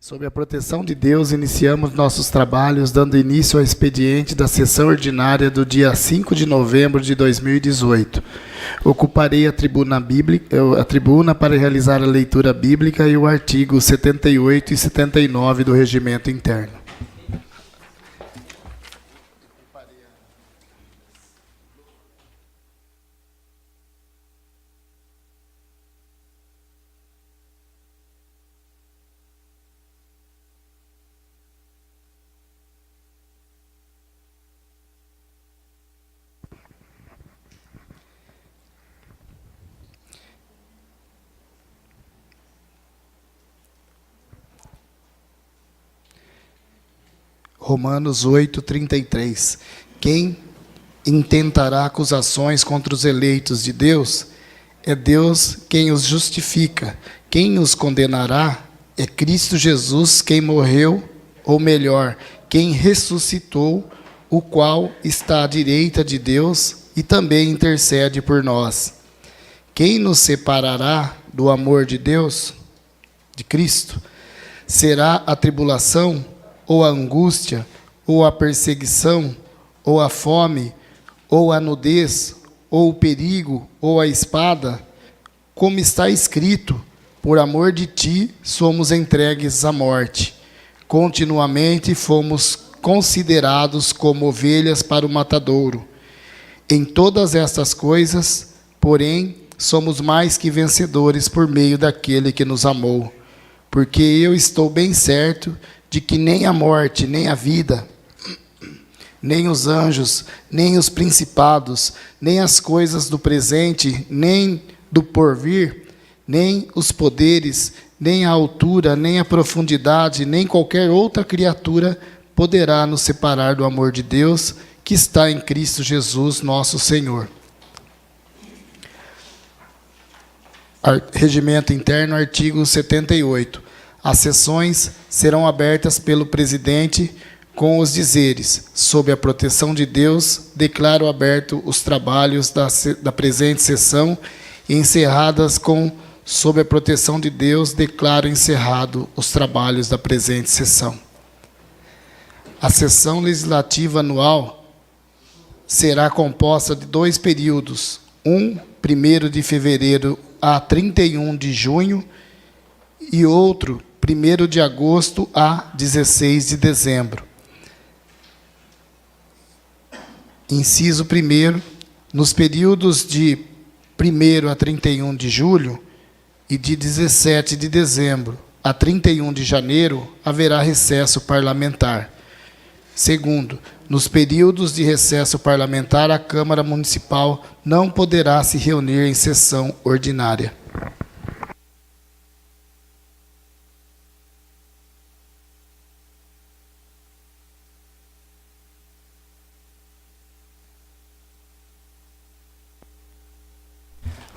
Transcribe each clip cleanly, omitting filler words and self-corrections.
Sob a proteção de Deus, iniciamos nossos trabalhos, dando início ao expediente da sessão ordinária do dia 5 de novembro de 2018. Ocuparei a tribuna para realizar a leitura bíblica e o artigo 78 e 79 do Regimento Interno. Romanos 8:33. Quem intentará acusações contra os eleitos de Deus? É Deus quem os justifica. Quem os condenará? É Cristo Jesus quem morreu, ou melhor, quem ressuscitou, o qual está à direita de Deus e também intercede por nós. Quem nos separará do amor de Deus, de Cristo? Será a tribulação, ou a angústia, ou a perseguição, ou a fome, ou a nudez, ou o perigo, ou a espada? Como está escrito, por amor de ti somos entregues à morte. Continuamente fomos considerados como ovelhas para o matadouro. Em todas estas coisas, porém, somos mais que vencedores por meio daquele que nos amou. Porque eu estou bem certo de que nem a morte, nem a vida, nem os anjos, nem os principados, nem as coisas do presente, nem do porvir, nem os poderes, nem a altura, nem a profundidade, nem qualquer outra criatura poderá nos separar do amor de Deus que está em Cristo Jesus, nosso Senhor. Regimento Interno, artigo 78. As sessões serão abertas pelo presidente com os dizeres: sob a proteção de Deus, declaro aberto os trabalhos da presente sessão e encerradas com sob a proteção de Deus, declaro encerrado os trabalhos da presente sessão. A sessão legislativa anual será composta de 2 períodos: 1 de fevereiro a 31 de junho e outro 1º de agosto a 16 de dezembro. Inciso 1º, nos períodos de 1º a 31 de julho e de 17 de dezembro a 31 de janeiro, haverá recesso parlamentar. 2º, nos períodos de recesso parlamentar, a Câmara Municipal não poderá se reunir em sessão ordinária.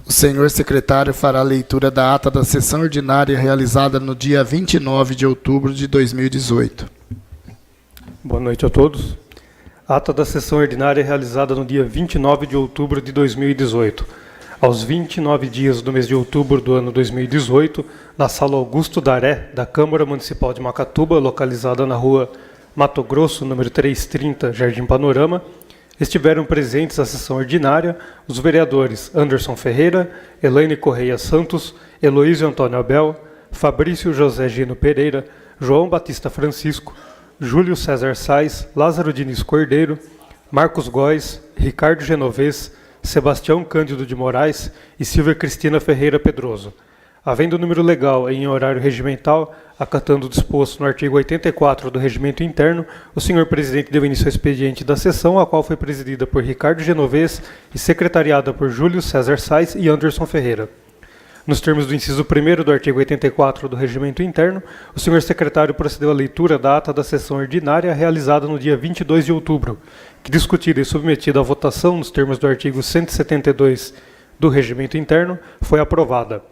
O senhor secretário fará a leitura da ata da sessão ordinária realizada no dia 29 de outubro de 2018. Boa noite a todos. Ata da sessão ordinária realizada no dia 29 de outubro de 2018. Aos 29 dias do mês de outubro do ano 2018, na Sala Augusto Daré, da Câmara Municipal de Macatuba, localizada na rua Mato Grosso, número 330, Jardim Panorama, estiveram presentes à sessão ordinária os vereadores Anderson Ferreira, Elaine Correia Santos, Heloísio Antônio Abel, Fabrício José Gino Pereira, João Batista Francisco, Júlio César Sais, Lázaro Diniz Cordeiro, Marcos Góes, Ricardo Genovez, Sebastião Cândido de Moraes e Silvia Cristina Ferreira Pedroso. Havendo número legal em horário regimental, acatando o disposto no artigo 84 do Regimento Interno, o senhor presidente deu início ao expediente da sessão, a qual foi presidida por Ricardo Genovez e secretariada por Júlio César Sais e Anderson Ferreira. Nos termos do inciso 1º do artigo 84 do Regimento Interno, o senhor secretário procedeu à leitura da ata da sessão ordinária realizada no dia 22 de outubro, que, discutida e submetida à votação nos termos do artigo 172 do Regimento Interno, foi aprovada.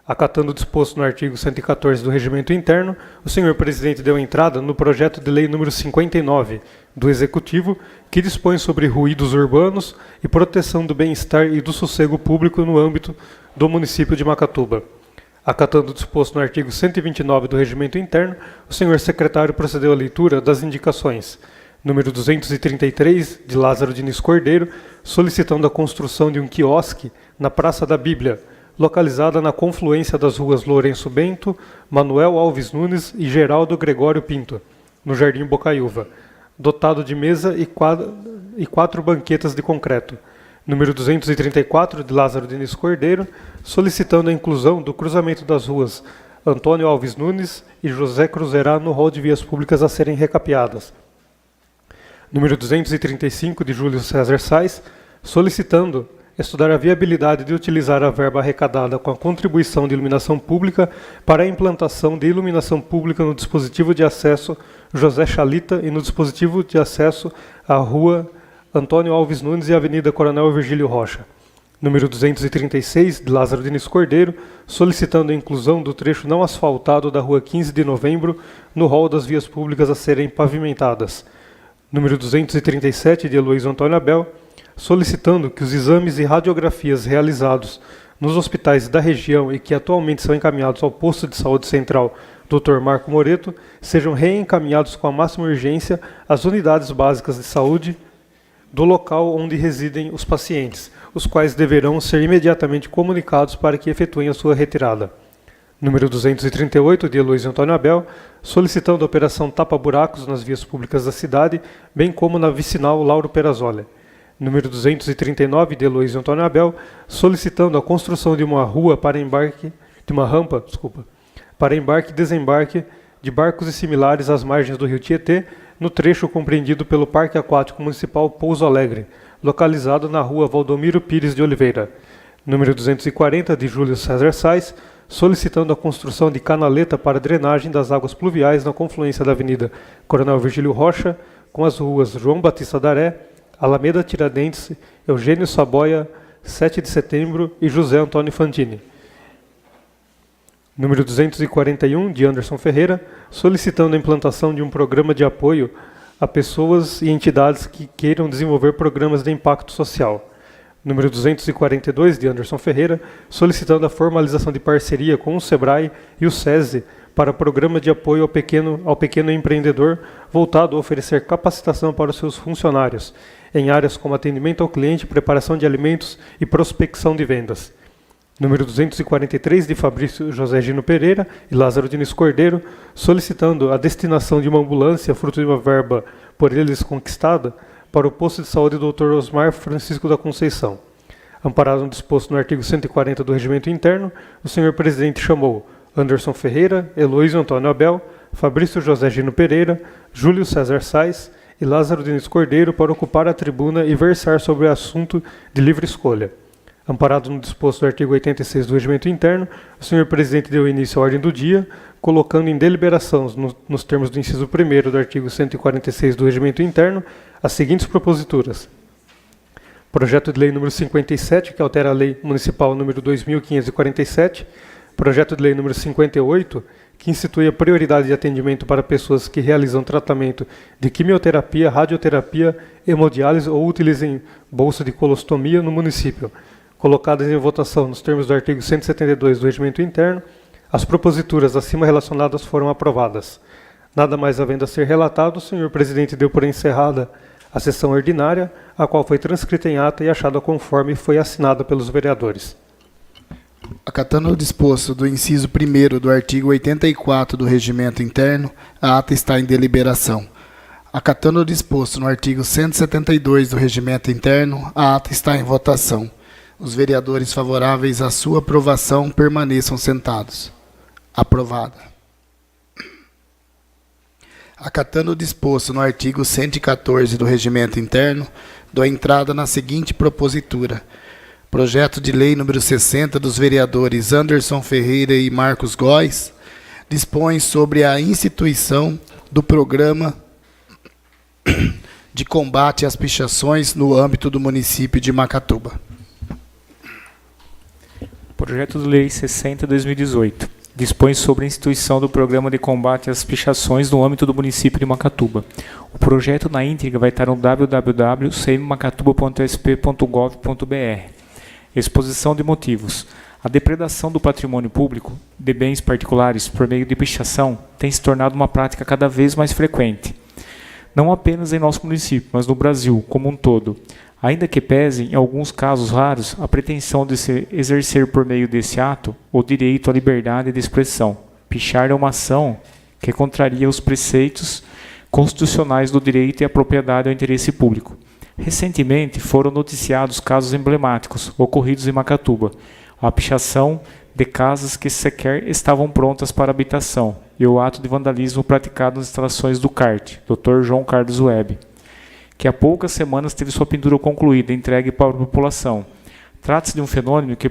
Acatando o disposto no artigo 114 do Regimento Interno, o senhor presidente deu entrada no projeto de lei número 59 do Executivo, que dispõe sobre ruídos urbanos e proteção do bem-estar e do sossego público no âmbito do município de Macatuba. Acatando o disposto no artigo 129 do Regimento Interno, o senhor secretário procedeu à leitura das indicações. Número 233, de Lázaro Diniz Cordeiro, solicitando a construção de um quiosque na Praça da Bíblia, localizada na confluência das ruas Lourenço Bento, Manuel Alves Nunes e Geraldo Gregório Pinto, no Jardim Bocaiúva, dotado de mesa e 4 banquetas de concreto. Número 234, de Lázaro Diniz Cordeiro, solicitando a inclusão do cruzamento das ruas Antônio Alves Nunes e José Cruzerá no rol de vias públicas a serem recapeadas. Número 235, de Júlio César Sais, solicitando estudar a viabilidade de utilizar a verba arrecadada com a contribuição de iluminação pública para a implantação de iluminação pública no dispositivo de acesso José Chalita e no dispositivo de acesso à rua Antônio Alves Nunes e Avenida Coronel Virgílio Rocha. Número 236, de Lázaro Diniz Cordeiro, solicitando a inclusão do trecho não asfaltado da rua 15 de Novembro no rol das vias públicas a serem pavimentadas. Número 237, de Heloísio Antônio Abel, solicitando que os exames e radiografias realizados nos hospitais da região e que atualmente são encaminhados ao posto de saúde central Dr. Marco Moreto sejam reencaminhados com a máxima urgência às unidades básicas de saúde do local onde residem os pacientes, os quais deverão ser imediatamente comunicados para que efetuem a sua retirada. Número 238, de Heloísio Antônio Abel, solicitando a operação tapa-buracos nas vias públicas da cidade, bem como na vicinal Lauro Perazzoli. Número 239, de Heloísio Antônio Abel, solicitando a construção de uma rua para embarque, para embarque e desembarque de barcos e similares às margens do rio Tietê, no trecho compreendido pelo Parque Aquático Municipal Pouso Alegre, localizado na rua Valdomiro Pires de Oliveira. Número 240, de Júlio César Sais, solicitando a construção de canaleta para drenagem das águas pluviais na confluência da Avenida Coronel Virgílio Rocha, com as ruas João Batista Daré, Alameda Tiradentes, Eugênio Saboia, 7 de Setembro e José Antônio Fantini. Número 241, de Anderson Ferreira, solicitando a implantação de um programa de apoio a pessoas e entidades que queiram desenvolver programas de impacto social. Número 242, de Anderson Ferreira, solicitando a formalização de parceria com o SEBRAE e o SESI para programa de apoio ao pequeno empreendedor voltado a oferecer capacitação para os seus funcionários, em áreas como atendimento ao cliente, preparação de alimentos e prospecção de vendas. Número 243, de Fabrício José Gino Pereira e Lázaro Diniz Cordeiro, solicitando a destinação de uma ambulância, fruto de uma verba por eles conquistada, para o posto de saúde Dr. Osmar Francisco da Conceição. Amparado no disposto no artigo 140 do Regimento Interno, o senhor presidente chamou Anderson Ferreira, Heloísio Antônio Abel, Fabrício José Gino Pereira, Júlio César Sais e Lázaro Diniz Cordeiro para ocupar a tribuna e versar sobre o assunto de livre escolha. Amparado no disposto do artigo 86 do Regimento Interno, o senhor presidente deu início à ordem do dia, colocando em deliberação, nos termos do inciso 1º do artigo 146 do Regimento Interno, as seguintes proposituras. Projeto de lei número 57, que altera a lei municipal número 2547, projeto de lei número 58, que institui a prioridade de atendimento para pessoas que realizam tratamento de quimioterapia, radioterapia, hemodiálise ou utilizem bolsa de colostomia no município. Colocadas em votação nos termos do artigo 172 do Regimento Interno, as proposituras acima relacionadas foram aprovadas. Nada mais havendo a ser relatado, o senhor presidente deu por encerrada a sessão ordinária, a qual foi transcrita em ata e achada conforme foi assinada pelos vereadores. Acatando o disposto do inciso 1º do artigo 84 do Regimento Interno, a ata está em deliberação. Acatando o disposto no artigo 172 do Regimento Interno, a ata está em votação. Os vereadores favoráveis à sua aprovação permaneçam sentados. Aprovada. Acatando o disposto no artigo 114 do Regimento Interno, dou entrada na seguinte propositura. Projeto de lei número 60 dos vereadores Anderson Ferreira e Marcos Góes dispõe sobre a instituição do programa de combate às pichações no âmbito do município de Macatuba. Projeto de lei 60/2018 dispõe sobre a instituição do programa de combate às pichações no âmbito do município de Macatuba. O projeto na íntegra vai estar no www.cmmacatuba.sp.gov.br. Exposição de motivos. A depredação do patrimônio público de bens particulares por meio de pichação tem se tornado uma prática cada vez mais frequente, não apenas em nosso município, mas no Brasil como um todo, ainda que pese, em alguns casos raros, a pretensão de se exercer por meio desse ato o direito à liberdade de expressão. Pichar é uma ação que contraria os preceitos constitucionais do direito e à propriedade ao interesse público. Recentemente foram noticiados casos emblemáticos ocorridos em Macatuba, a pichação de casas que sequer estavam prontas para habitação e o ato de vandalismo praticado nas instalações do CART, Dr. João Carlos Web, que há poucas semanas teve sua pintura concluída e entregue para a população. Trata-se de um fenômeno que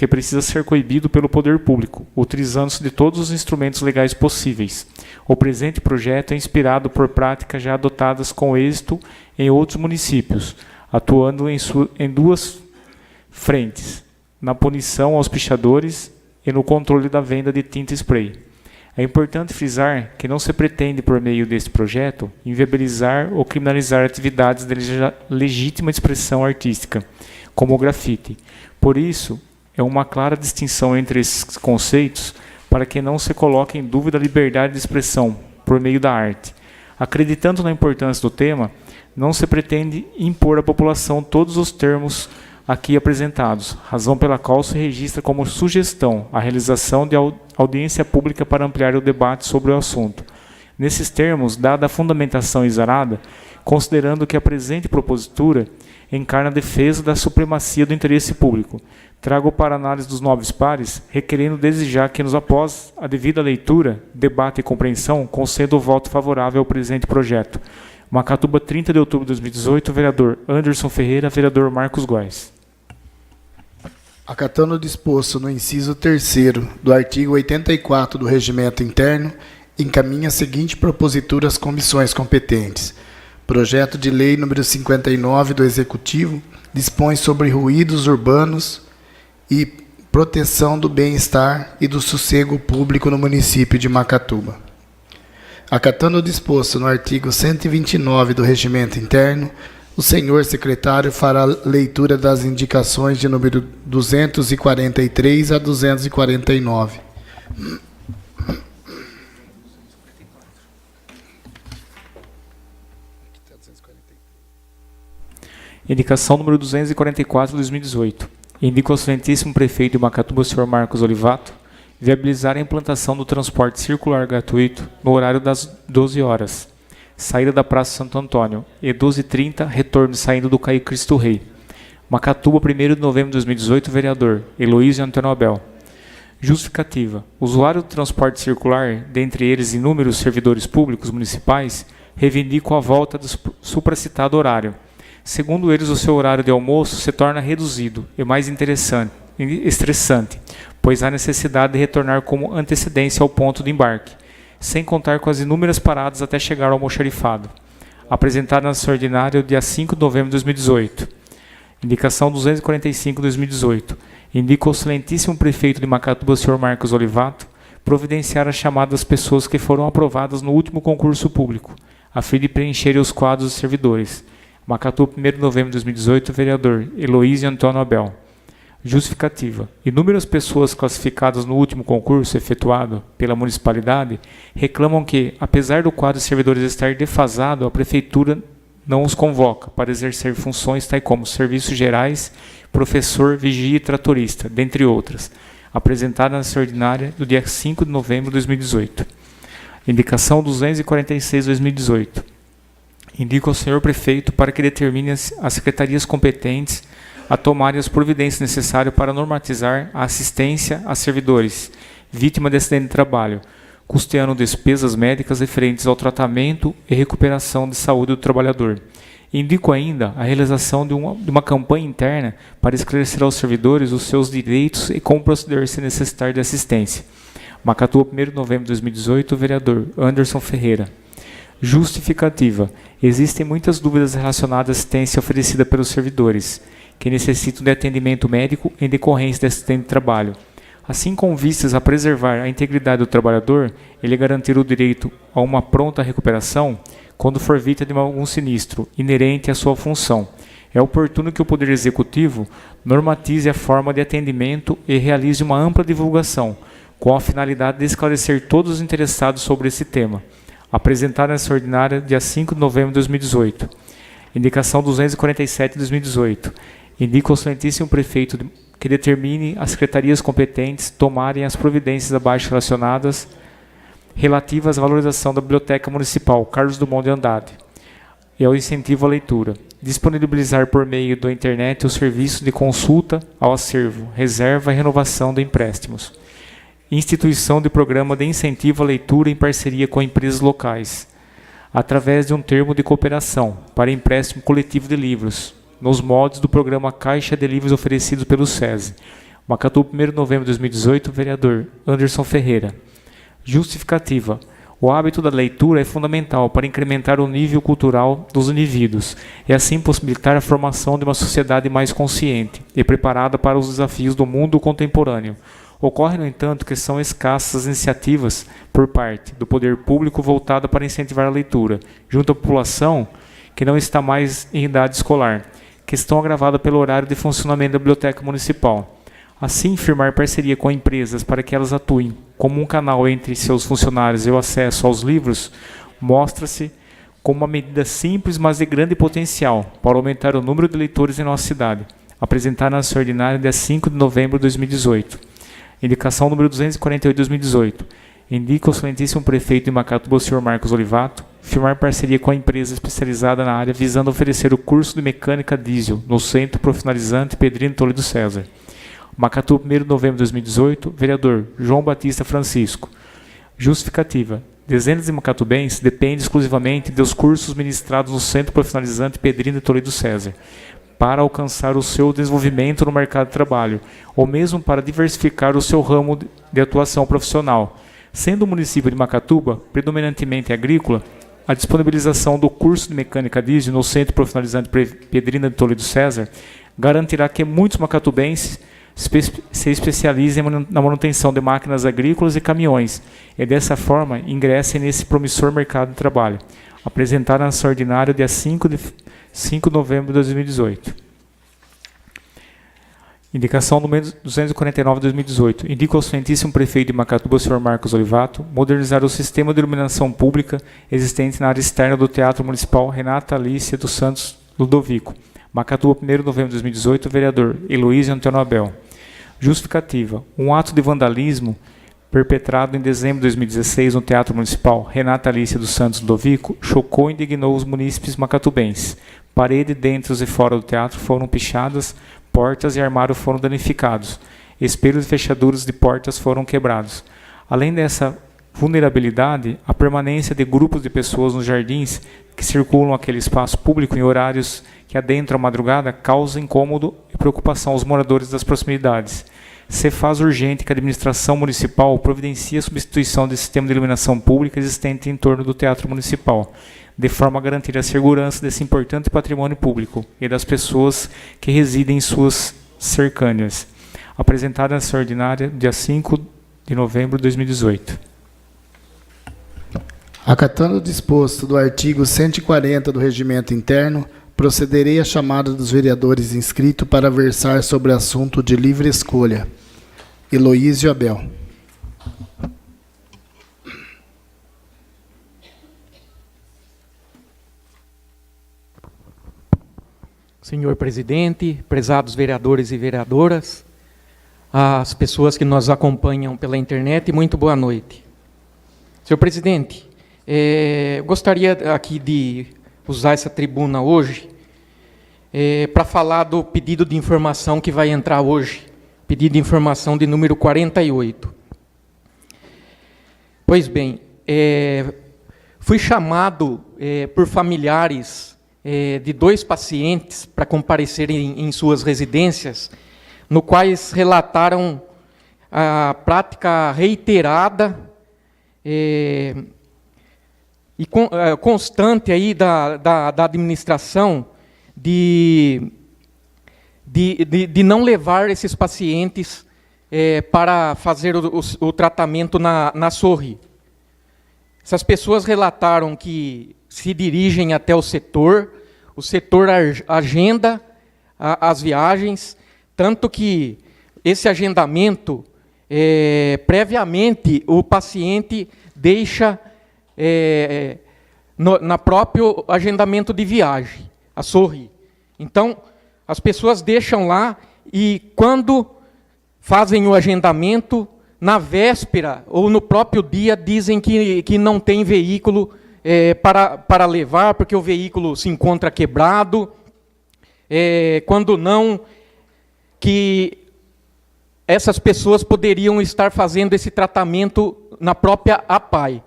precisa ser coibido pelo poder público, utilizando-se de todos os instrumentos legais possíveis. O presente projeto é inspirado por práticas já adotadas com êxito em outros municípios, atuando em duas frentes: na punição aos pichadores e no controle da venda de tinta spray. É importante frisar que não se pretende, por meio deste projeto, inviabilizar ou criminalizar atividades de legítima expressão artística, como o grafite. Por isso, é uma clara distinção entre esses conceitos para que não se coloque em dúvida a liberdade de expressão por meio da arte. Acreditando na importância do tema, não se pretende impor à população todos os termos aqui apresentados, razão pela qual se registra como sugestão a realização de audiência pública para ampliar o debate sobre o assunto. Nesses termos, dada a fundamentação exarada, considerando que a presente propositura encarna a defesa da supremacia do interesse público, trago para análise dos nobres pares, requerendo desejar que, após a devida leitura, debate e compreensão, conceda o voto favorável ao presente projeto. Macatuba, 30 de outubro de 2018, vereador Anderson Ferreira, vereador Marcos Góes. Acatando o disposto no inciso 3º do artigo 84 do Regimento Interno, encaminha a seguinte propositura às comissões competentes. Projeto de Lei número 59 do Executivo dispõe sobre ruídos urbanos e proteção do bem-estar e do sossego público no município de Macatuba. Acatando o disposto no artigo 129 do Regimento Interno, o senhor secretário fará leitura das indicações de número 243 a 249. Indicação número 244 de 2018. Indica ao excelentíssimo prefeito de Macatuba, senhor Marcos Olivato, viabilizar a implantação do transporte circular gratuito no horário das 12 horas, saída da Praça Santo Antônio, e 12h30, retorno saindo do Caí Cristo Rei. Macatuba, 1º de novembro de 2018, vereador Heloísio Antônio Abel. Justificativa. Usuário do transporte circular, dentre eles inúmeros servidores públicos municipais, reivindicam a volta do supracitado horário. Segundo eles, o seu horário de almoço se torna reduzido e mais estressante, pois há necessidade de retornar com antecedência ao ponto de embarque, sem contar com as inúmeras paradas até chegar ao almoxarifado. Apresentada na sessão ordinária, dia 5 de novembro de 2018. Indicação 245 de 2018. Indica ao excelentíssimo prefeito de Macatuba, senhor Marcos Olivato, providenciar a chamada das pessoas que foram aprovadas no último concurso público, a fim de preencherem os quadros dos servidores. Macatuba, 1º de novembro de 2018, vereador Heloísio Antônio Abel. Justificativa. Inúmeras pessoas classificadas no último concurso efetuado pela municipalidade reclamam que, apesar do quadro de servidores estar defasado, a prefeitura não os convoca para exercer funções tais como serviços gerais, professor, vigia e tratorista, dentre outras, apresentada na sessão ordinária do dia 5 de novembro de 2018. Indicação 246 de 2018. Indica ao senhor prefeito para que determine as secretarias competentes a tomarem as providências necessárias para normatizar a assistência a servidores vítima de acidente de trabalho, custeando despesas médicas referentes ao tratamento e recuperação de saúde do trabalhador. Indico ainda a realização de uma campanha interna para esclarecer aos servidores os seus direitos e como proceder se necessitar de assistência. Macatuba, 1º de novembro de 2018, vereador Anderson Ferreira. Justificativa. Existem muitas dúvidas relacionadas à assistência oferecida pelos servidores, que necessitam de atendimento médico em decorrência de acidente de trabalho. Assim, com vistas a preservar a integridade do trabalhador e lhe garantir o direito a uma pronta recuperação, quando for vítima de algum sinistro inerente à sua função, É oportuno que o Poder Executivo normatize a forma de atendimento e realize uma ampla divulgação, com a finalidade de esclarecer todos os interessados sobre esse tema. Apresentada nessa ordinária, dia 5 de novembro de 2018. Indicação 247 de 2018. Indica ao excelentíssimo prefeito que determine as secretarias competentes tomarem as providências abaixo relacionadas relativas à valorização da Biblioteca Municipal Carlos Drummond de Andrade e ao incentivo à leitura. Disponibilizar por meio da internet o serviço de consulta ao acervo, reserva e renovação de empréstimos. Instituição de programa de incentivo à leitura em parceria com empresas locais, através de um termo de cooperação para empréstimo coletivo de livros, nos moldes do programa Caixa de Livros oferecido pelo SESI. Macatu, 1º de novembro de 2018, vereador Anderson Ferreira. Justificativa. O hábito da leitura é fundamental para incrementar o nível cultural dos indivíduos e assim possibilitar a formação de uma sociedade mais consciente e preparada para os desafios do mundo contemporâneo. Ocorre, no entanto, que são escassas iniciativas por parte do poder público voltada para incentivar a leitura, junto à população que não está mais em idade escolar, questão agravada pelo horário de funcionamento da Biblioteca Municipal. Assim, firmar parceria com empresas para que elas atuem como um canal entre seus funcionários e o acesso aos livros mostra-se como uma medida simples, mas de grande potencial para aumentar o número de leitores em nossa cidade. Apresentada na sua ordinária, dia 5 de novembro de 2018. Indicação número 248 de 2018. Indica o excelentíssimo prefeito de Macatuba, o senhor Marcos Olivato, firmar parceria com a empresa especializada na área visando oferecer o curso de mecânica diesel no Centro Profissionalizante Pedrino Toledo César. Macatu, 1º de novembro de 2018, vereador João Batista Francisco. Justificativa. Dezenas de macatubenses dependem exclusivamente dos cursos ministrados no Centro Profissionalizante Pedrino Toledo César para alcançar o seu desenvolvimento no mercado de trabalho, ou mesmo para diversificar o seu ramo de atuação profissional. Sendo o município de Macatuba predominantemente agrícola, a disponibilização do curso de mecânica diesel no Centro Profissionalizante Pedrina de Toledo César garantirá que muitos macatubenses se especializem na manutenção de máquinas agrícolas e caminhões e, dessa forma, ingressem nesse promissor mercado de trabalho. Apresentada na sua ordinária, dia 5 de novembro de 2018. Indicação número 249 de 2018. Indica ao excelentíssimo prefeito de Macatuba, o senhor Marcos Olivato, modernizar o sistema de iluminação pública existente na área externa do Teatro Municipal Renata Alícia dos Santos Ludovico. Macatuba, 1º de novembro de 2018, vereador Heloísio Antônio Abel. Justificativa. Um ato de vandalismo perpetrado em dezembro de 2016 no Teatro Municipal Renata Alícia dos Santos Ludovico chocou e indignou os munícipes macatubenses. Parede dentro e fora do teatro foram pichadas, portas e armários foram danificados, espelhos e fechaduras de portas foram quebrados. Além dessa vulnerabilidade, a permanência de grupos de pessoas nos jardins que circulam aquele espaço público em horários que adentram a madrugada causa incômodo e preocupação aos moradores das proximidades. Se faz urgente que a administração municipal providencie a substituição do sistema de iluminação pública existente em torno do Teatro Municipal, de forma a garantir a segurança desse importante patrimônio público e das pessoas que residem em suas cercâneas. Apresentada nessa ordinária, dia 5 de novembro de 2018. Acatando o disposto do artigo 140 do Regimento Interno, procederei à chamada dos vereadores inscritos para versar sobre assunto de livre escolha. Heloísio Abel. Senhor presidente, prezados vereadores e vereadoras, as pessoas que nos acompanham pela internet, muito boa noite. Senhor presidente, gostaria aqui de usar essa tribuna hoje para falar do pedido de informação que vai entrar hoje, pedido de informação de número 48. Pois bem, fui chamado por familiares de 2 pacientes para comparecerem em suas residências, no quais relataram a prática reiterada e constante aí da administração de não levar esses pacientes para fazer o tratamento na Sorri. Essas pessoas relataram que se dirigem até o setor o setor agenda as viagens, tanto que esse agendamento, previamente, o paciente deixa na próprio agendamento de viagem, a Sorri. Então, as pessoas deixam lá e, quando fazem o agendamento, na véspera ou no próprio dia, dizem que não tem veículo para levar, porque o veículo se encontra quebrado, quando não, que essas pessoas poderiam estar fazendo esse tratamento na própria APAI.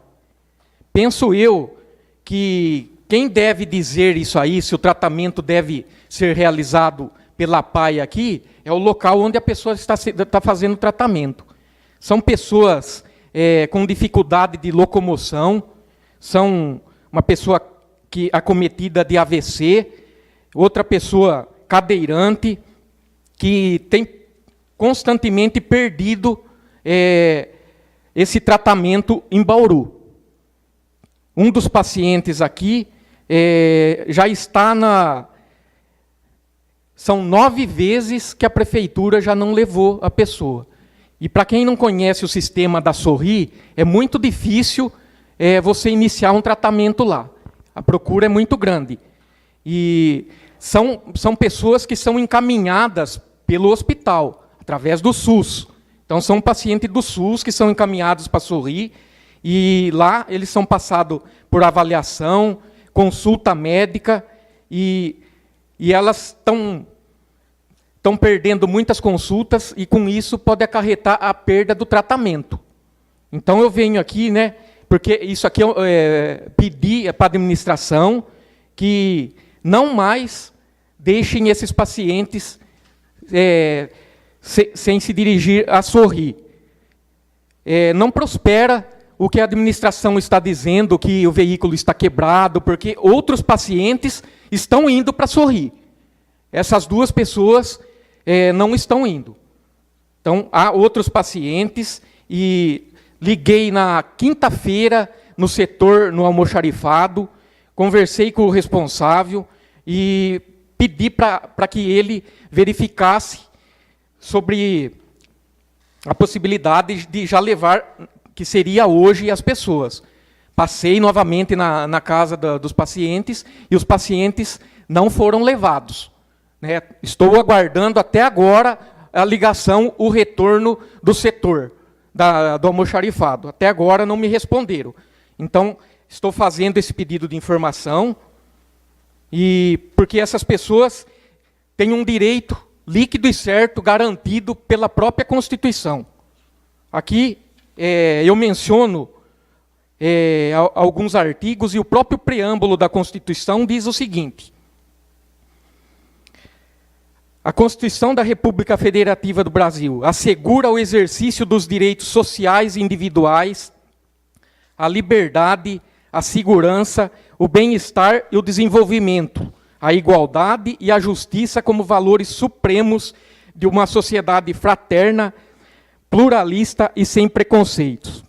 Penso eu que quem deve dizer isso aí, se o tratamento deve ser realizado pela APAI aqui, é o local onde a pessoa está fazendo o tratamento. São pessoas com dificuldade de locomoção, são uma pessoa acometida de AVC, outra pessoa cadeirante, que tem constantemente perdido esse tratamento em Bauru. Um dos pacientes aqui já está São 9 vezes que a prefeitura já não levou a pessoa. E para quem não conhece o sistema da Sorri, é muito difícil você iniciar um tratamento lá. A procura é muito grande. E são pessoas que são encaminhadas pelo hospital, através do SUS. Então, são pacientes do SUS que são encaminhados para a Sorri, e lá eles são passados por avaliação, consulta médica, e elas estão perdendo muitas consultas, e com isso pode acarretar a perda do tratamento. Então, eu venho aqui, porque isso aqui pedir para a administração que não mais deixem esses pacientes sem se dirigir a Sorri. Não prospera o que a administração está dizendo, que o veículo está quebrado, porque outros pacientes estão indo para Sorri. Essas 2 pessoas não estão indo. Então, há outros pacientes, e liguei na quinta-feira no setor, no almoxarifado, conversei com o responsável e pedi para que ele verificasse sobre a possibilidade de já levar, que seria hoje, as pessoas. Passei novamente na casa dos pacientes, e os pacientes não foram levados. Estou aguardando até agora a ligação, o retorno do setor, do almoxarifado. Até agora não me responderam. Então, estou fazendo esse pedido de informação, porque essas pessoas têm um direito líquido e certo, garantido pela própria Constituição. Aqui eu menciono alguns artigos, e o próprio preâmbulo da Constituição diz o seguinte: a Constituição da República Federativa do Brasil assegura o exercício dos direitos sociais e individuais, a liberdade, a segurança, o bem-estar e o desenvolvimento, a igualdade e a justiça como valores supremos de uma sociedade fraterna, pluralista e sem preconceitos.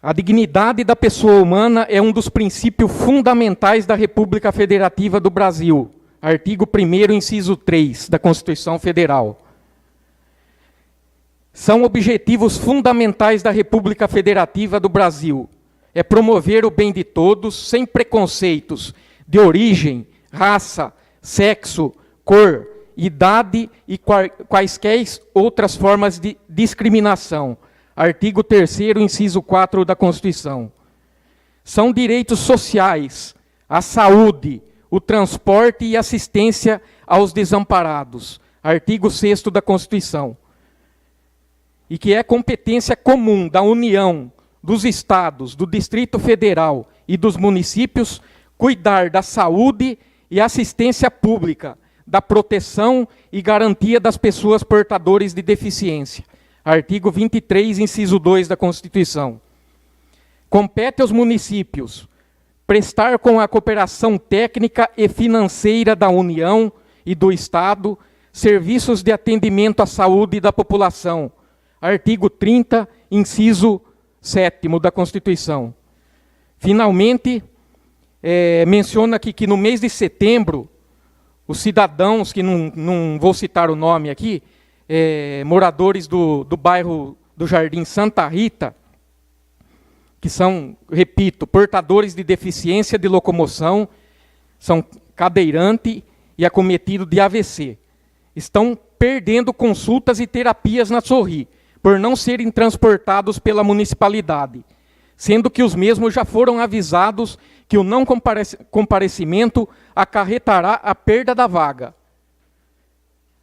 A dignidade da pessoa humana é um dos princípios fundamentais da República Federativa do Brasil, artigo 1º, inciso 3 da Constituição Federal. São objetivos fundamentais da República Federativa do Brasil. É promover o bem de todos, sem preconceitos de origem, raça, sexo, cor, idade e quaisquer outras formas de discriminação. Artigo 3º, inciso 4 da Constituição. São direitos sociais, a saúde, o transporte e assistência aos desamparados. Artigo 6º da Constituição. E que é competência comum da União, dos Estados, do Distrito Federal e dos municípios cuidar da saúde e assistência pública, da proteção e garantia das pessoas portadoras de deficiência. Artigo 23, inciso 2 da Constituição. Compete aos municípios prestar com a cooperação técnica e financeira da União e do Estado serviços de atendimento à saúde da população. Artigo 30, inciso 7º da Constituição. Finalmente, menciona aqui que no mês de setembro, os cidadãos, que não vou citar o nome aqui, moradores do bairro do Jardim Santa Rita, que são, repito, portadores de deficiência de locomoção, são cadeirante e acometido de AVC, estão perdendo consultas e terapias na Sorri, por não serem transportados pela municipalidade, sendo que os mesmos já foram avisados que o não comparecimento acarretará a perda da vaga.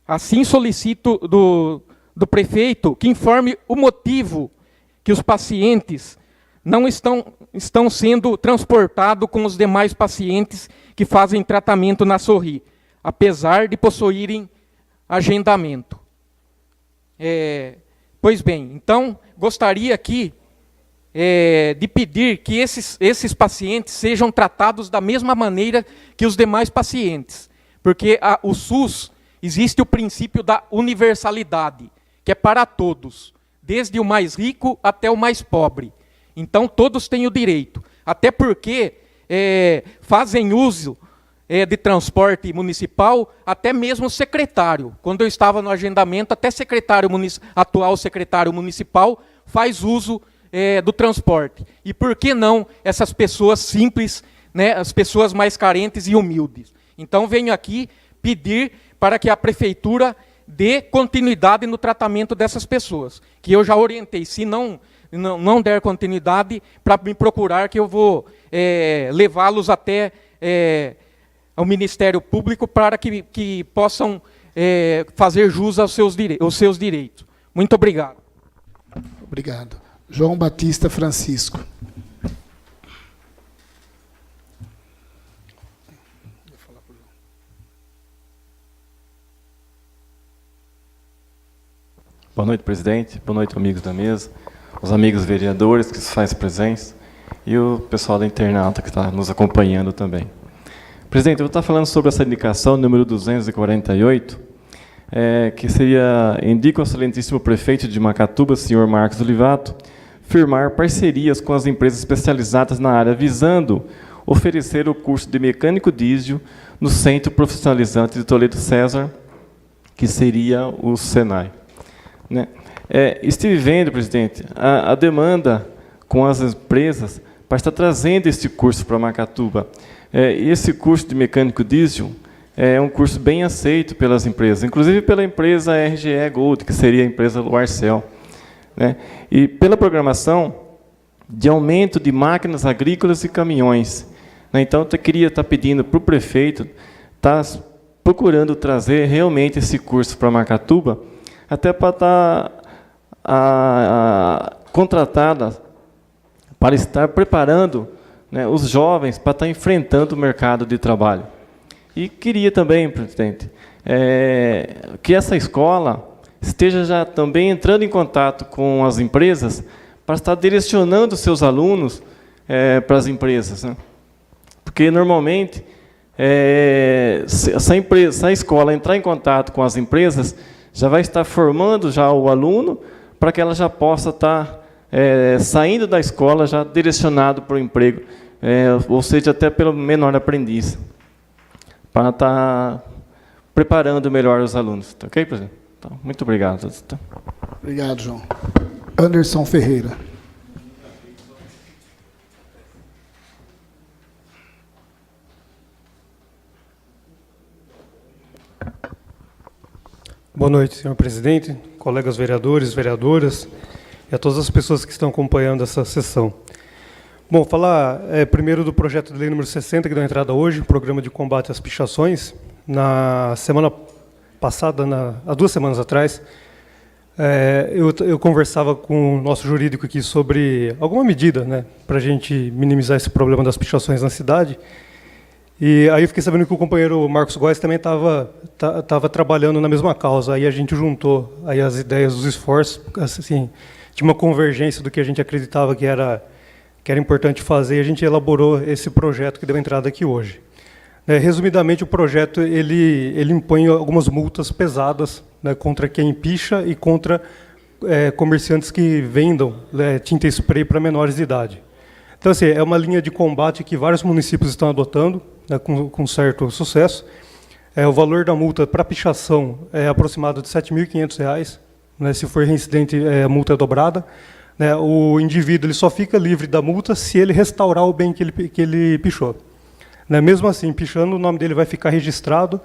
Assim solicito do prefeito que informe o motivo que os pacientes não estão sendo transportados com os demais pacientes que fazem tratamento na Sorri, apesar de possuírem agendamento. Pois bem, então, gostaria aqui de pedir que esses pacientes sejam tratados da mesma maneira que os demais pacientes, porque o SUS existe o princípio da universalidade, que é para todos, desde o mais rico até o mais pobre. Então, todos têm o direito, até porque fazem uso de transporte municipal, até mesmo o secretário. Quando eu estava no agendamento, até atual secretário municipal faz uso do transporte. E por que não essas pessoas simples, né, as pessoas mais carentes e humildes? Então, venho aqui pedir para que a prefeitura dê continuidade no tratamento dessas pessoas, que eu já orientei. Se não der continuidade, para me procurar, que eu vou levá-los até ao Ministério Público para que possam fazer jus aos seus direitos. Muito obrigado. Obrigado. João Batista Francisco. Boa noite, presidente. Boa noite, amigos da mesa, os amigos vereadores que se fazem presentes e o pessoal da internauta que está nos acompanhando também. Presidente, eu vou estar falando sobre essa indicação número 248, que seria: indica o excelentíssimo prefeito de Macatuba, senhor Marcos Olivato, firmar parcerias com as empresas especializadas na área, visando oferecer o curso de mecânico diesel no Centro Profissionalizante de Toledo César, que seria o SENAI. Né? Estive vendo, presidente, a demanda com as empresas para estar trazendo esse curso para Macatuba. Esse curso de mecânico diesel é um curso bem aceito pelas empresas, inclusive pela empresa RGE Gold, que seria a empresa do Arcel, né? E pela programação de aumento de máquinas agrícolas e caminhões. Né? Então, eu queria estar pedindo para o prefeito estar procurando trazer realmente esse curso para Macatuba, até para estar contratada para estar preparando, né, os jovens para estar enfrentando o mercado de trabalho. E queria também, presidente, que essa escola esteja já também entrando em contato com as empresas para estar direcionando seus alunos para as empresas, né? Porque, normalmente, se a escola entrar em contato com as empresas, já vai estar formando já o aluno para que ela já possa estar saindo da escola já direcionado para o emprego, ou seja, até pelo menor aprendiz, para estar preparando melhor os alunos. Tá ok, presidente? Então, muito obrigado. Obrigado, João. Anderson Ferreira. Boa noite, senhor presidente, colegas vereadores, vereadoras e a todas as pessoas que estão acompanhando essa sessão. Bom, falar primeiro do projeto de lei número 60, que deu entrada hoje, o Programa de Combate às Pichações. Na semana passada, há 2 semanas atrás, eu conversava com o nosso jurídico aqui sobre alguma medida, né, para a gente minimizar esse problema das pichações na cidade. E aí eu fiquei sabendo que o companheiro Marcos Góes também estava trabalhando na mesma causa. Aí a gente juntou aí as ideias, os esforços, assim, de uma convergência do que a gente acreditava que era importante fazer, e a gente elaborou esse projeto que deu entrada aqui hoje. Resumidamente, o projeto ele impõe algumas multas pesadas, né, contra quem picha e contra comerciantes que vendam tinta spray para menores de idade. Então, assim, é uma linha de combate que vários municípios estão adotando, né, com certo sucesso. O valor da multa para pichação é aproximado de R$ 7.500, né, se for reincidente, a multa é dobrada. Né, o indivíduo ele só fica livre da multa se ele restaurar o bem que ele pichou. Né, mesmo assim, pichando, o nome dele vai ficar registrado,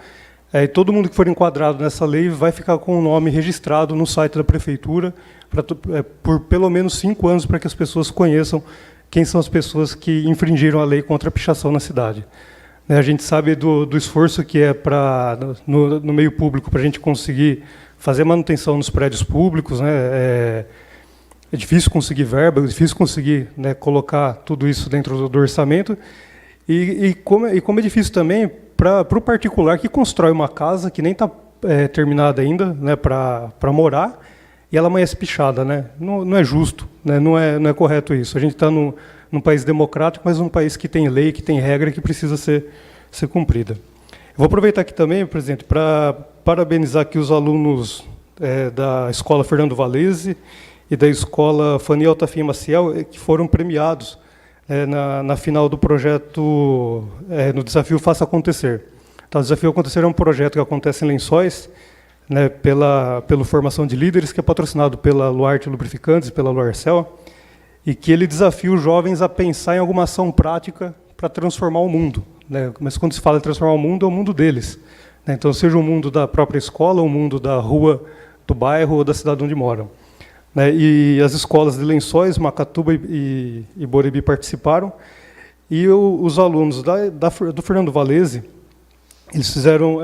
e todo mundo que for enquadrado nessa lei vai ficar com o nome registrado no site da prefeitura por pelo menos 5 anos, para que as pessoas conheçam quem são as pessoas que infringiram a lei contra a pichação na cidade. A gente sabe do esforço que é no meio público para a gente conseguir fazer manutenção nos prédios públicos, né? É difícil conseguir verba, é difícil conseguir, né, colocar tudo isso dentro do orçamento. E como é difícil também para o particular que constrói uma casa que nem está terminada ainda, né, para morar, e ela amanhece pichada, né? Não é justo, né? Não é correto isso. A gente está num país democrático, mas num país que tem lei, que tem regra, que precisa ser cumprida. Eu vou aproveitar aqui também, presidente, para parabenizar aqui os alunos da Escola Fernando Valese e da Escola Fani Altafim Maciel, que foram premiados na final do projeto, no desafio Faça Acontecer. Então, o desafio Acontecer é um projeto que acontece em Lençóis, né, pela Formação de Líderes, que é patrocinado pela Luarte Lubrificantes e pela Luarcel, e que ele desafia os jovens a pensar em alguma ação prática para transformar o mundo. Né? Mas quando se fala de transformar o mundo, é o mundo deles. Né? Então, seja o mundo da própria escola, o mundo da rua, do bairro ou da cidade onde moram. Né? E as escolas de Lençóis, Macatuba e Borebi participaram, e os alunos do Fernando Valese, eles fizeram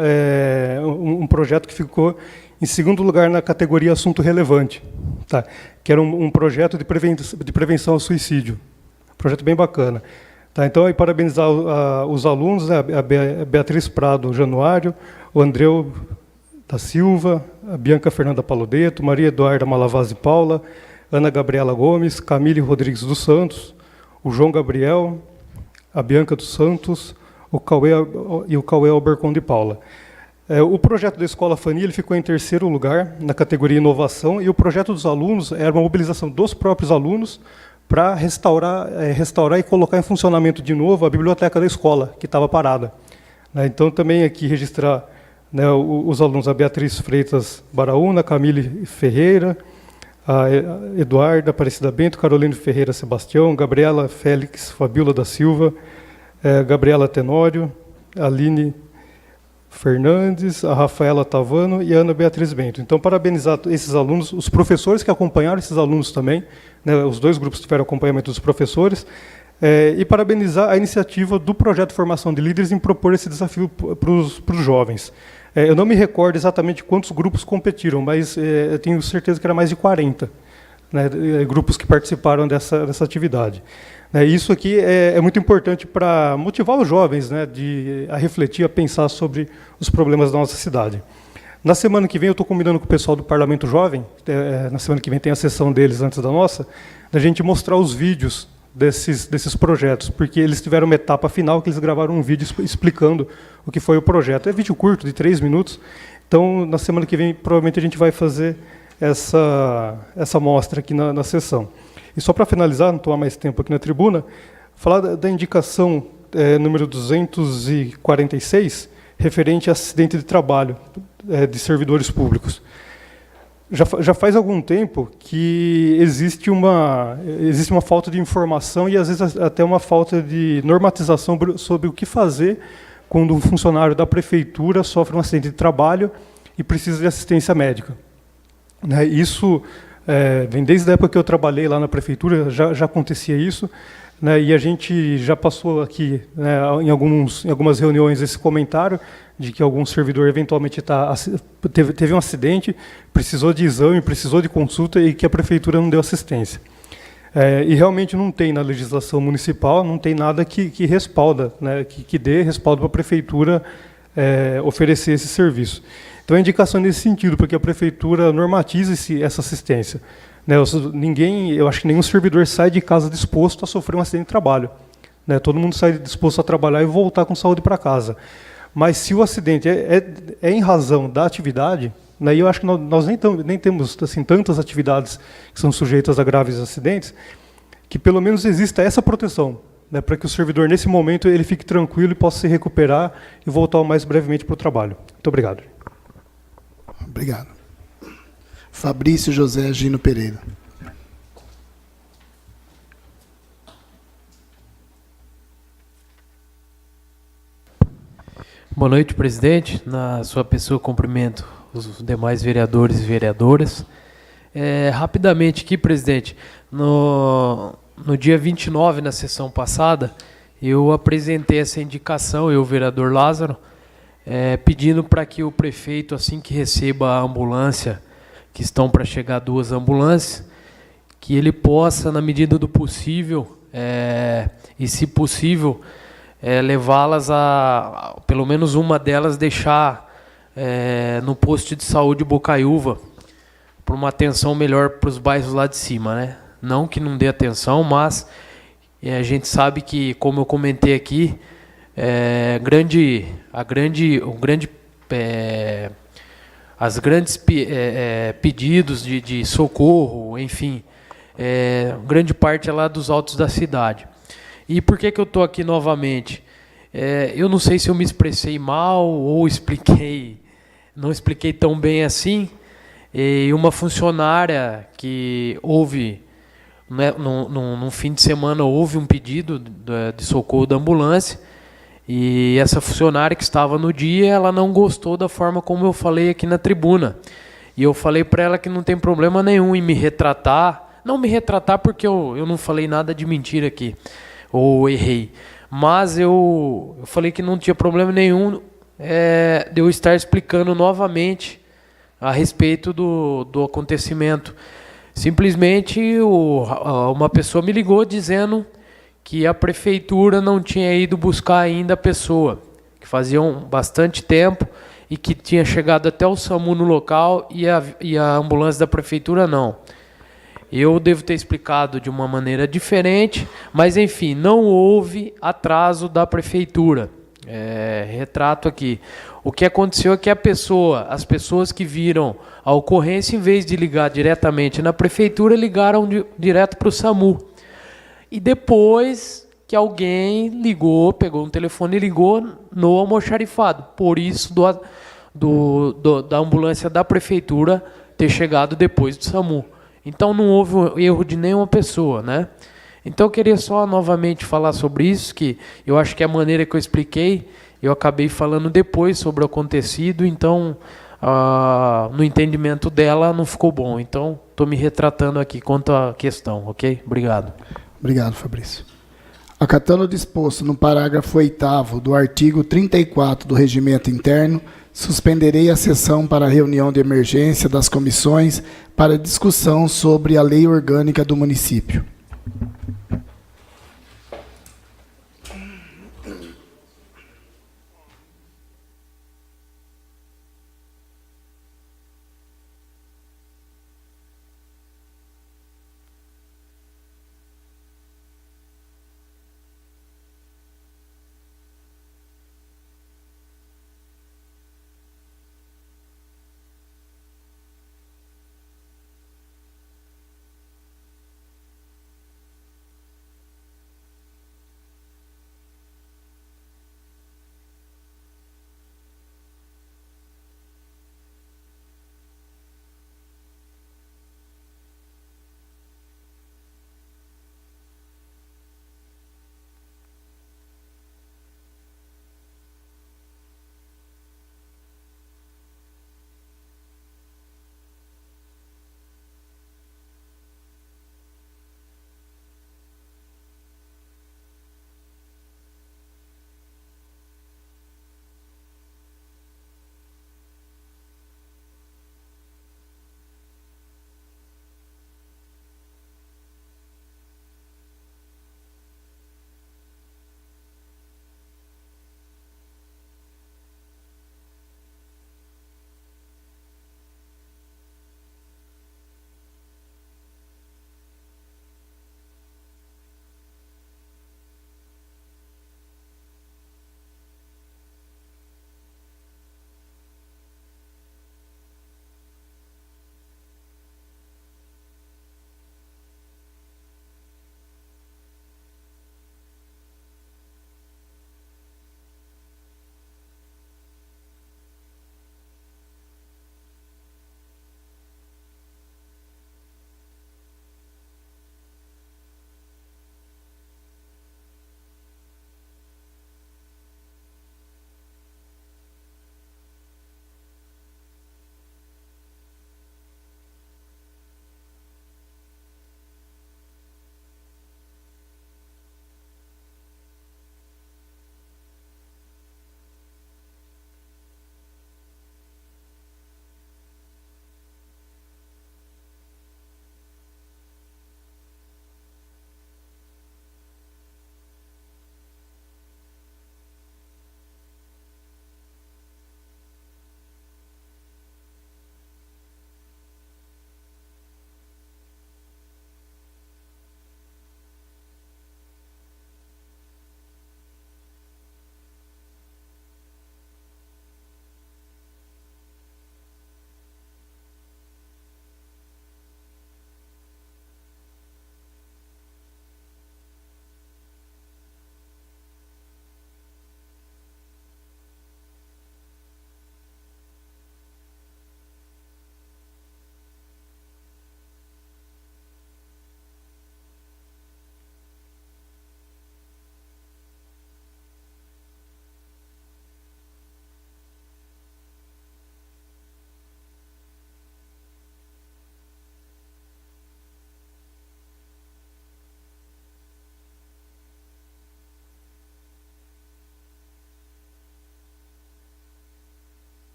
um projeto que ficou em segundo lugar na categoria Assunto Relevante, tá? Que era um projeto de prevenção ao suicídio. Um projeto bem bacana. Tá? Então, aí, parabenizar os alunos, né? A Beatriz Prado Januário, o Andreu da Silva, a Bianca Fernanda Palodeto, Maria Eduarda Malavazzi Paula, Ana Gabriela Gomes, Camille Rodrigues dos Santos, o João Gabriel, a Bianca dos Santos, o Cauê Albercon de Paula. O projeto da Escola Fani ele ficou em terceiro lugar na categoria Inovação, e o projeto dos alunos era uma mobilização dos próprios alunos para restaurar e colocar em funcionamento de novo a biblioteca da escola, que estava parada. Então, também aqui registrar, né, os alunos, a Beatriz Freitas Baraúna, Camille Ferreira, a Eduarda Aparecida Bento, Carolina Ferreira Sebastião, Gabriela Félix Fabiola da Silva, Gabriela Tenório, Aline Fernandes, a Rafaela Tavano e a Ana Beatriz Bento. Então, parabenizar esses alunos, os professores que acompanharam esses alunos também, né, os dois grupos tiveram acompanhamento dos professores, e parabenizar a iniciativa do projeto Formação de Líderes em propor esse desafio para os jovens. Eu não me recordo exatamente quantos grupos competiram, mas eu tenho certeza que era mais de 40, né, grupos que participaram dessa atividade. Isso aqui é muito importante para motivar os jovens, né, a refletir, a pensar sobre os problemas da nossa cidade. Na semana que vem, eu estou combinando com o pessoal do Parlamento Jovem, na semana que vem tem a sessão deles antes da nossa, da gente mostrar os vídeos desses projetos, porque eles tiveram uma etapa final que eles gravaram um vídeo explicando o que foi o projeto. É vídeo curto, de 3 minutos, então na semana que vem provavelmente a gente vai fazer essa mostra aqui na sessão. E só para finalizar, não tomar mais tempo aqui na tribuna, falar da indicação número 246, referente a acidente de trabalho de servidores públicos. Já faz algum tempo que existe uma falta de informação e, às vezes, até uma falta de normatização sobre o que fazer quando um funcionário da prefeitura sofre um acidente de trabalho e precisa de assistência médica. Isso vem desde a época que eu trabalhei lá na prefeitura, já acontecia isso, né, e a gente já passou aqui, né, em algumas reuniões esse comentário de que algum servidor eventualmente teve um acidente, precisou de exame, precisou de consulta e que a prefeitura não deu assistência. E realmente não tem na legislação municipal, não tem nada que respalda, né, que dê respaldo para a prefeitura oferecer esse serviço. Então, a indicação é nesse sentido, porque a prefeitura normatize essa assistência. Né, eu acho que nenhum servidor sai de casa disposto a sofrer um acidente de trabalho. Né, todo mundo sai disposto a trabalhar e voltar com saúde para casa. Mas se o acidente é em razão da atividade, né, e eu acho que nós nem temos assim, tantas atividades que são sujeitas a graves acidentes, que pelo menos exista essa proteção, né, para que o servidor, nesse momento, ele fique tranquilo e possa se recuperar e voltar o mais brevemente para o trabalho. Muito obrigado. Obrigado. Fabrício José Gino Pereira. Boa noite, presidente. Na sua pessoa, cumprimento os demais vereadores e vereadoras. Rapidamente aqui, presidente, no dia 29, na sessão passada, eu apresentei essa indicação, o vereador Lázaro, pedindo para que o prefeito, assim que receba a ambulância, que estão para chegar 2 ambulâncias, que ele possa, na medida do possível, e se possível, levá-las pelo menos uma delas, deixar no posto de saúde Bocaiúva, para uma atenção melhor para os bairros lá de cima, né? Não que não dê atenção, mas a gente sabe que, como eu comentei aqui, as grandes pedidos de socorro, enfim, grande parte é lá dos altos da cidade. E por que eu estou aqui novamente? Eu não sei se eu me expressei mal ou não expliquei tão bem assim. E uma funcionária que houve, né, num fim de semana, houve um pedido de socorro da ambulância, e essa funcionária que estava no dia, ela não gostou da forma como eu falei aqui na tribuna. E eu falei para ela que não tem problema nenhum em me retratar, não me retratar porque eu não falei nada de mentira aqui, ou errei, mas eu falei que não tinha problema nenhum de eu estar explicando novamente a respeito do acontecimento. Simplesmente uma pessoa me ligou dizendo que a prefeitura não tinha ido buscar ainda a pessoa, que fazia bastante tempo e que tinha chegado até o SAMU no local e a ambulância da prefeitura não. Eu devo ter explicado de uma maneira diferente, mas enfim, não houve atraso da prefeitura. Retrato aqui. O que aconteceu é que as pessoas que viram a ocorrência, em vez de ligar diretamente na prefeitura, ligaram direto para o SAMU. E depois que alguém ligou, pegou um telefone e ligou no almoxarifado. Por isso da ambulância da prefeitura ter chegado depois do SAMU. Então não houve erro de nenhuma pessoa, né? Então eu queria só novamente falar sobre isso, que eu acho que a maneira que eu expliquei, eu acabei falando depois sobre o acontecido, então no entendimento dela não ficou bom. Então estou me retratando aqui quanto à questão, ok? Obrigado. Obrigado, Fabrício. Acatando o disposto no parágrafo 8º do artigo 34 do Regimento Interno, suspenderei a sessão para a reunião de emergência das comissões para discussão sobre a lei orgânica do município.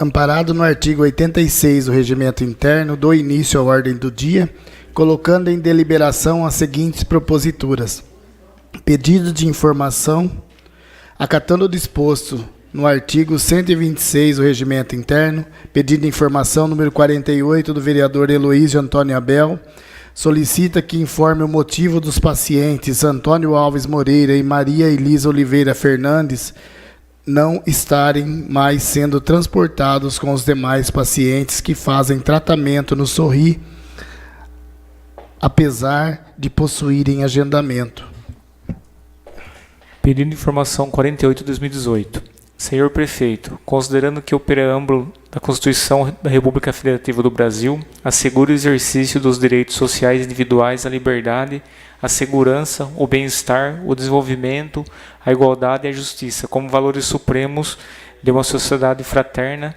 Amparado no artigo 86 do Regimento Interno, dou início à ordem do dia, colocando em deliberação as seguintes proposituras. Pedido de informação, acatando o disposto no artigo 126 do Regimento Interno, pedido de informação número 48 do vereador Heloísio Antônio Abel, solicita que informe o motivo dos pacientes Antônio Alves Moreira e Maria Elisa Oliveira Fernandes não estarem mais sendo transportados com os demais pacientes que fazem tratamento no Sorri, apesar de possuírem agendamento. Pedido de informação 48/2018. Senhor Prefeito, considerando que o preâmbulo da Constituição da República Federativa do Brasil assegura o exercício dos direitos sociais individuais à liberdade, à segurança, o bem-estar, o desenvolvimento, a igualdade e a justiça como valores supremos de uma sociedade fraterna,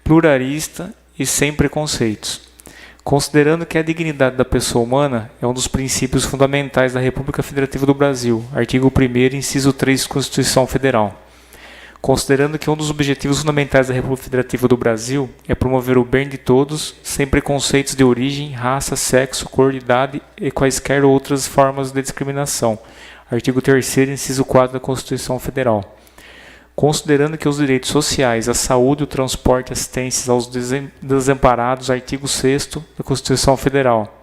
pluralista e sem preconceitos. Considerando que a dignidade da pessoa humana é um dos princípios fundamentais da República Federativa do Brasil, artigo 1º, inciso 3 da Constituição Federal. Considerando que um dos objetivos fundamentais da República Federativa do Brasil é promover o bem de todos, sem preconceitos de origem, raça, sexo, cor, idade e quaisquer outras formas de discriminação. Artigo 3º, inciso 4 da Constituição Federal. Considerando que os direitos sociais, a saúde, o transporte e assistência aos desamparados, artigo 6º da Constituição Federal,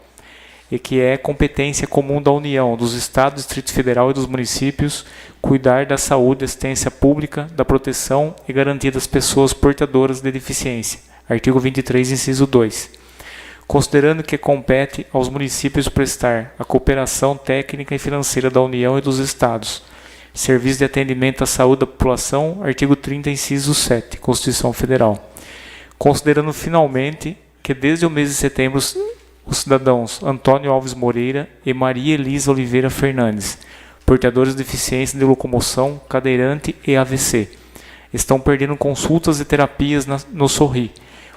e que é competência comum da União, dos Estados, Distrito Federal e dos municípios, cuidar da saúde, assistência pública, da proteção e garantia das pessoas portadoras de deficiência. Artigo 23, inciso 2. Considerando que compete aos municípios prestar a cooperação técnica e financeira da União e dos Estados, serviço de atendimento à saúde da população, artigo 30, inciso 7, Constituição Federal. Considerando finalmente que desde o mês de setembro os cidadãos Antônio Alves Moreira e Maria Elisa Oliveira Fernandes, portadores de deficiência de locomoção, cadeirante e AVC, estão perdendo consultas e terapias no Sorri,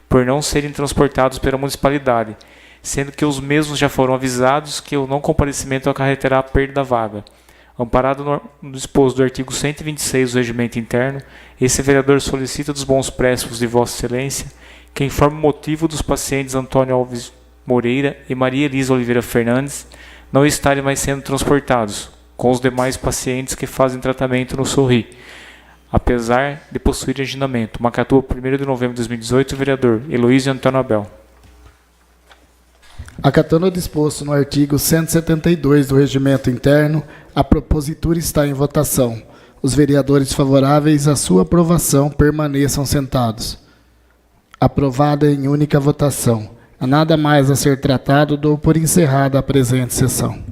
por não serem transportados pela municipalidade, sendo que os mesmos já foram avisados que o não comparecimento acarretará a perda da vaga. Amparado no disposto do artigo 126 do Regimento Interno, esse vereador solicita dos bons prestos de Vossa Excelência que informe o motivo dos pacientes Antônio Alves Moreira e Maria Elisa Oliveira Fernandes não estarem mais sendo transportados com os demais pacientes que fazem tratamento no Sorri, apesar de possuir agendamento. Macatuba, 1º de novembro de 2018, vereador Heloísio Antônio Abel. Acatando o disposto no artigo 172 do Regimento Interno, a propositura está em votação. Os vereadores favoráveis à sua aprovação permaneçam sentados. Aprovada em única votação. Há nada mais a ser tratado, dou por encerrada a presente sessão.